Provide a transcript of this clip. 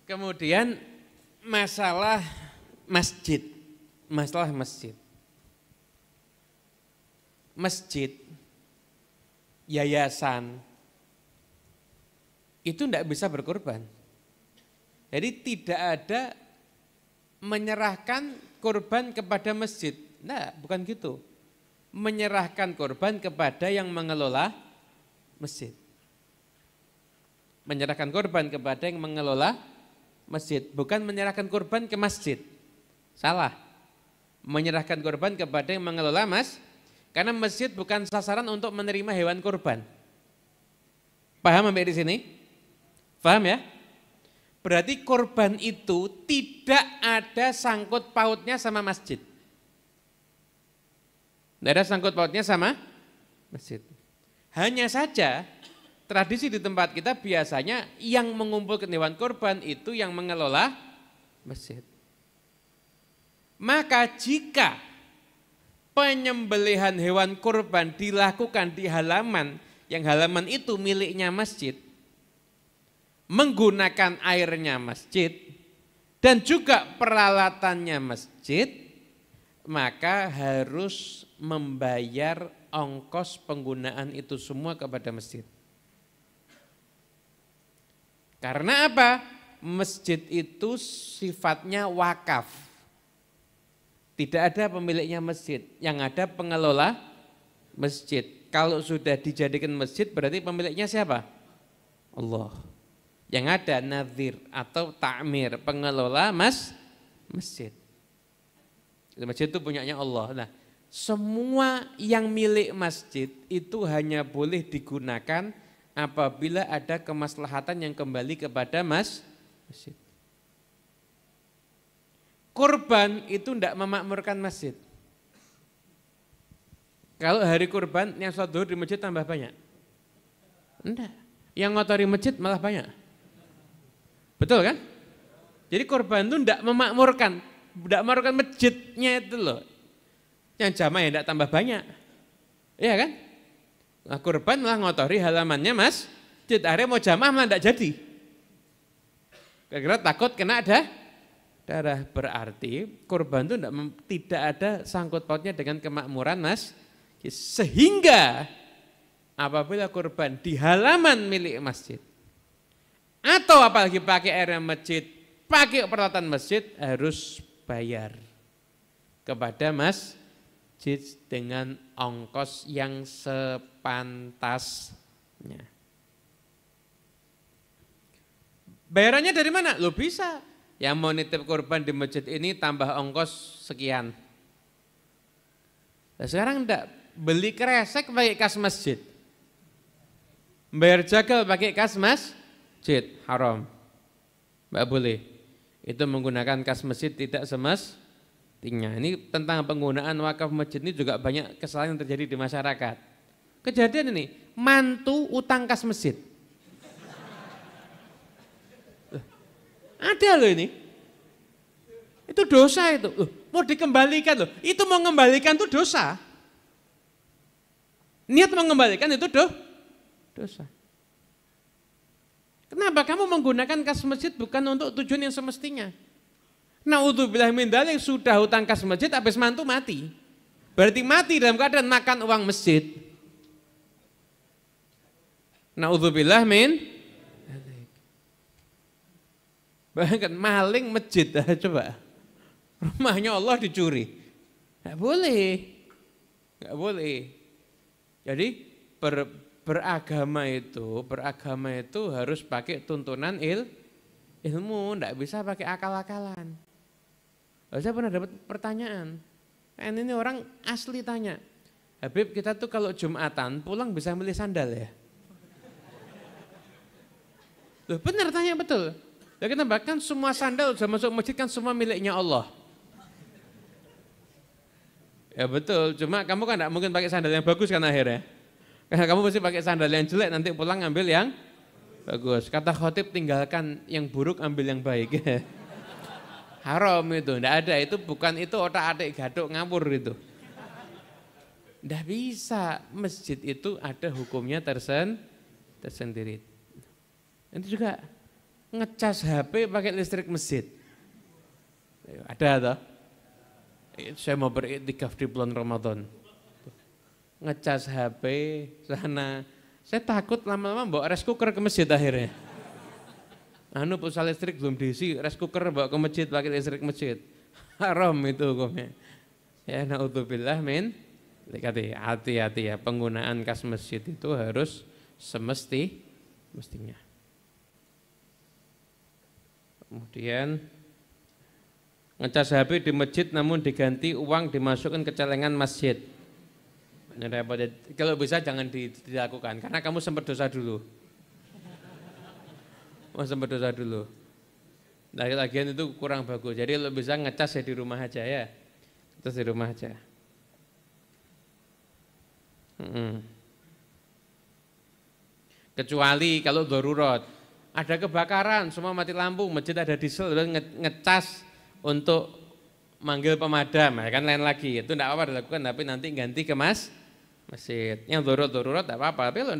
Kemudian masalah masjid. Masalah masjid. Masjid, yayasan, itu tidak bisa berkorban. Jadi tidak ada menyerahkan korban kepada masjid. Nah, bukan gitu. Menyerahkan korban kepada yang mengelola masjid. Menyerahkan korban kepada yang mengelola masjid. Bukan menyerahkan korban ke masjid. Salah. Menyerahkan korban kepada yang mengelola karena masjid bukan sasaran untuk menerima hewan korban. Paham sampai di sini? Paham ya? Berarti korban itu tidak ada sangkut pautnya sama masjid. Tidak ada sangkut pautnya sama masjid. Hanya saja tradisi di tempat kita biasanya yang mengumpulkan hewan korban itu yang mengelola masjid. Maka jika penyembelihan hewan kurban dilakukan di halaman, yang halaman itu miliknya masjid, menggunakan airnya masjid, dan juga peralatannya masjid, maka harus membayar ongkos penggunaan itu semua kepada masjid. Karena apa? Masjid itu sifatnya wakaf. Tidak ada pemiliknya masjid, yang ada pengelola masjid. Kalau sudah dijadikan masjid berarti pemiliknya siapa? Allah. Yang ada nadhir atau ta'mir, pengelola masjid. Masjid itu punyanya Allah. Nah, semua yang milik masjid itu hanya boleh digunakan apabila ada kemaslahatan yang kembali kepada masjid. Kurban itu tidak memakmurkan masjid. Kalau hari kurban yang sholat zuhur di masjid tambah banyak? Enggak. Yang ngotori masjid malah banyak. Betul kan? Jadi kurban itu tidak memakmurkan masjidnya itu loh. Yang jamaah yang tidak tambah banyak. Iya kan? Nah, kurban malah ngotori halamannya masjid. Akhirnya mau jamaah malah tidak jadi. Kira-kira takut kena darah. Berarti kurban itu tidak ada sangkut pautnya dengan kemakmuran sehingga apabila kurban di halaman milik masjid atau apalagi pakai air masjid, pakai peralatan masjid, harus bayar kepada masjid dengan ongkos yang sepantasnya. Bayarannya dari mana? Lo bisa. Yang mau nitip kurban di masjid ini tambah ongkos sekian. Nah, sekarang enggak, beli kresek pakai kas masjid. Bayar jagal pakai kas masjid, haram. Enggak boleh. Itu menggunakan kas masjid tidak semestinya. Ini tentang penggunaan wakaf masjid ini juga banyak kesalahan yang terjadi di masyarakat. Kejadian ini, mantu utang kas masjid. Ada loh ini. Itu dosa itu. Loh, mau dikembalikan loh. Itu mau mengembalikan itu dosa. Niat mengembalikan itu dosa. Kenapa kamu menggunakan kas masjid bukan untuk tujuan yang semestinya? Naudzubillah min dzalik, sudah hutang kas masjid habis mantu mati. Berarti mati dalam keadaan makan uang masjid. Naudzubillah min. Bahkan maling masjid, coba. Rumahnya Allah dicuri. Enggak boleh. Jadi beragama itu harus pakai tuntunan ilmu, enggak bisa pakai akal-akalan. Saya pernah dapat pertanyaan. Ini orang asli tanya, Habib, kita tuh kalau Jumatan pulang bisa milih sandal ya? Loh, benar, tanya betul. Ya, kita bahkan semua sandal sudah masuk masjid kan semua miliknya Allah. Ya betul, cuma kamu kan tidak mungkin pakai sandal yang bagus kan akhirnya. Karena kamu mesti pakai sandal yang jelek, nanti pulang ambil yang bagus. Kata khotib, tinggalkan yang buruk, ambil yang baik. Haram itu, tidak ada, itu bukan, itu otak-atik gaduk ngawur itu. Tidak bisa, masjid itu ada hukumnya tersendiri. Itu juga ngecas HP pakai listrik masjid. Ada toh? Saya mau beriktikaf di bulan Ramadan. Ngecas HP sana. Saya takut lama-lama bawa rice cooker ke masjid akhirnya. Anu pulsa listrik belum diisi, rice cooker bawa ke masjid pakai listrik masjid. Haram itu hukumnya. Ya naudzubillah min. Hati-hati ya, penggunaan kas masjid itu harus mestinya. Kemudian ngecas HP di masjid namun diganti uang dimasukkan ke celengan masjid. Kalau bisa jangan dilakukan karena kamu sempat dosa dulu. Sempat dosa dulu. Lagian itu kurang bagus. Jadi kalau bisa ngecas ya di rumah aja ya. Ngecas di rumah aja. Kecuali kalau darurat, ada kebakaran, semua mati lampu, masjid ada diesel, ngecas untuk manggil pemadam, ya kan lain lagi. Itu tidak apa-apa dilakukan, tapi nanti ganti ke masjid. Yang darurat tidak apa-apa, tapi kalau